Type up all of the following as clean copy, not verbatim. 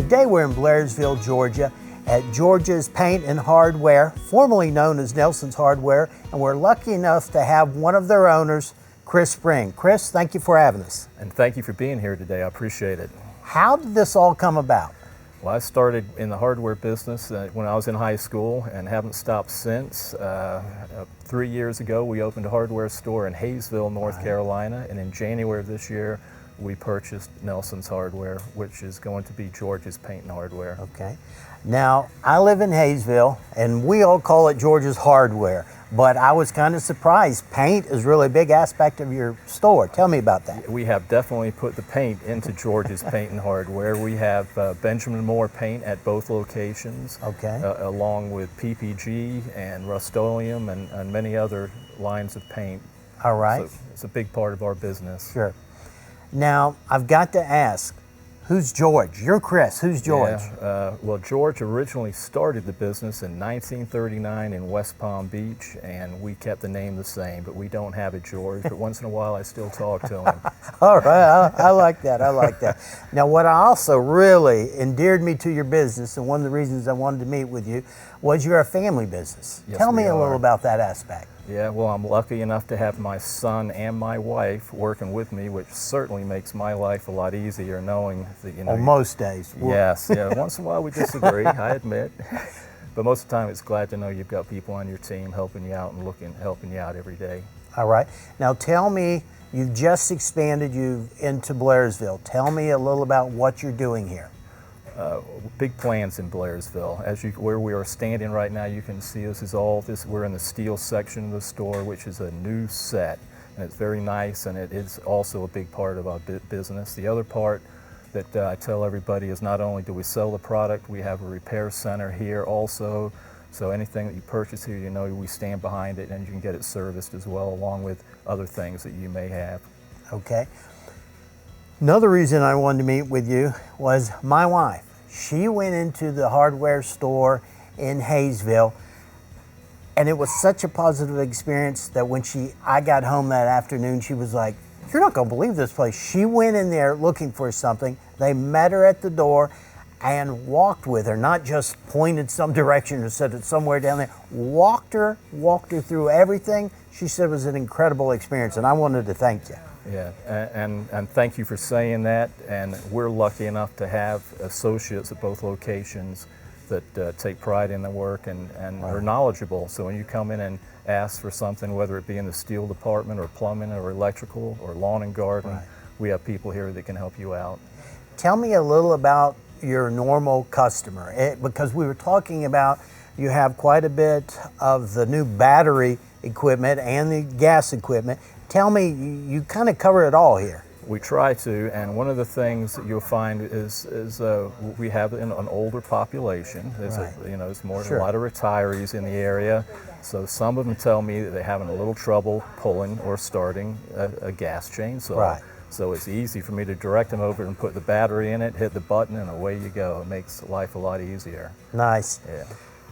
Today we're in Blairsville, Georgia at George's Paint and Hardware, formerly known as Nelson's Hardware, and we're lucky enough to have one of their owners, Chris Spring. Chris, thank you for having us. And thank you for being here today. I appreciate it. How did this all come about? Well, I started in the hardware business when I was in high school and haven't stopped since. 3 years ago, we opened a hardware store in Hayesville, North Carolina, and in January of this year, we purchased Nelson's Hardware, which is going to be George's Paint and Hardware. Okay. Now, I live in Hayesville, and we all call it George's Hardware, but I was kind of surprised. Paint is really a big aspect of your store. Tell me about that. We have definitely put the paint into George's Paint and Hardware. We have Benjamin Moore paint at both locations, along with PPG and Rust-Oleum and many other lines of paint. All right. So it's a big part of our business. Sure. Now, I've got to ask, who's George? You're Chris. Who's George? Yeah, well, George originally started the business in 1939 in West Palm Beach, and we kept the name the same, but we don't have a George, but once in a while I still talk to him. All right, I like that, I like that. Now, what also really endeared me to your business, and one of the reasons I wanted to meet with you, was you're a family business. Yes, Tell me we a little are. about that aspect. Yeah, well, I'm lucky enough to have my son and my wife working with me, which certainly makes my life a lot easier knowing that, you know. On most days. Yes, yeah. Once in a while we disagree, I admit. But most of the time it's glad to know you've got people on your team helping you out and helping you out every day. All right. Now tell me, you've just expanded into Blairsville. Tell me a little about what you're doing here. Big plans in Blairsville. Where we are standing right now, you can see we're in the steel section of the store, which is a new set, and it's very nice, and it is also a big part of our business. The other part that I tell everybody is not only do we sell the product, we have a repair center here also, so anything that you purchase here, you know we stand behind it and you can get it serviced as well, along with other things that you may have. Okay. Another reason I wanted to meet with you was my wife. She went into the hardware store in Hayesville, and it was such a positive experience that when I got home that afternoon, she was like, "You're not gonna believe this place." She went in there looking for something. They met her at the door and walked with her, not just pointed some direction or said it's somewhere down there. Walked her through everything. She said it was an incredible experience, and I wanted to thank you. Yeah, and thank you for saying that, and we're lucky enough to have associates at both locations that take pride in the work and are knowledgeable. So when you come in and ask for something, whether it be in the steel department or plumbing or electrical or lawn and garden, we have people here that can help you out. Tell me a little about your normal customer, because we were talking about you have quite a bit of the new battery equipment and the gas equipment. Tell me, you kind of cover it all here. We try to, and one of the things that you'll find is we have an older population. There's there's a lot of retirees in the area. So some of them tell me that they're having a little trouble pulling or starting a gas chainsaw. Right. So it's easy for me to direct them over and put the battery in it, hit the button, and away you go. It makes life a lot easier. Nice. Yeah.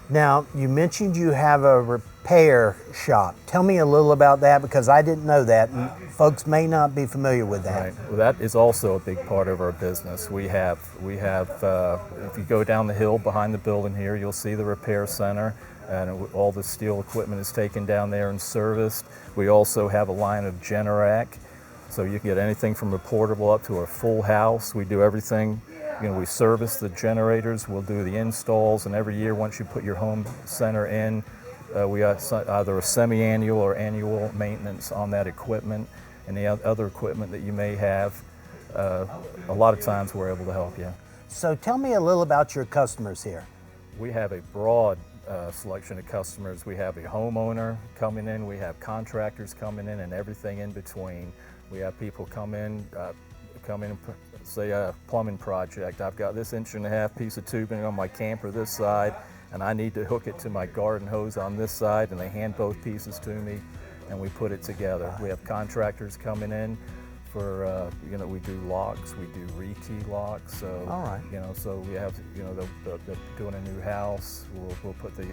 Now, you mentioned you have a repair shop. Tell me a little about that, because I didn't know that, and folks may not be familiar with that. Right. Well, that is also a big part of our business. We have. If you go down the hill behind the building here, you'll see the repair center, and all the steel equipment is taken down there and serviced. We also have a line of Generac, so you can get anything from a portable up to a full house. We do everything. We service the generators, we'll do the installs, and every year once you put your home center in, we got either a semi-annual or annual maintenance on that equipment and the other equipment that you may have. A lot of times we're able to help you. So tell me a little about your customers here. We have a broad selection of customers. We have a homeowner coming in, we have contractors coming in, and everything in between. We have people come in and say a plumbing project. I've got this 1.5-inch piece of tubing on my camper this side, and I need to hook it to my garden hose on this side, and they hand both pieces to me, and we put it together. We have contractors coming in for, we do locks, we do rekey locks. So, so we have, they're doing a new house. We'll put the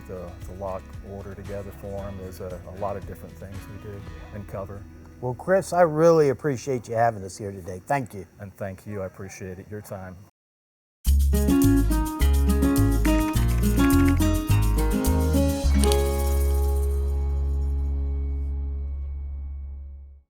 lock order together for them. There's a lot of different things we do and cover. Well, Chris, I really appreciate you having us here today. Thank you. And thank you. I appreciate it. Your time.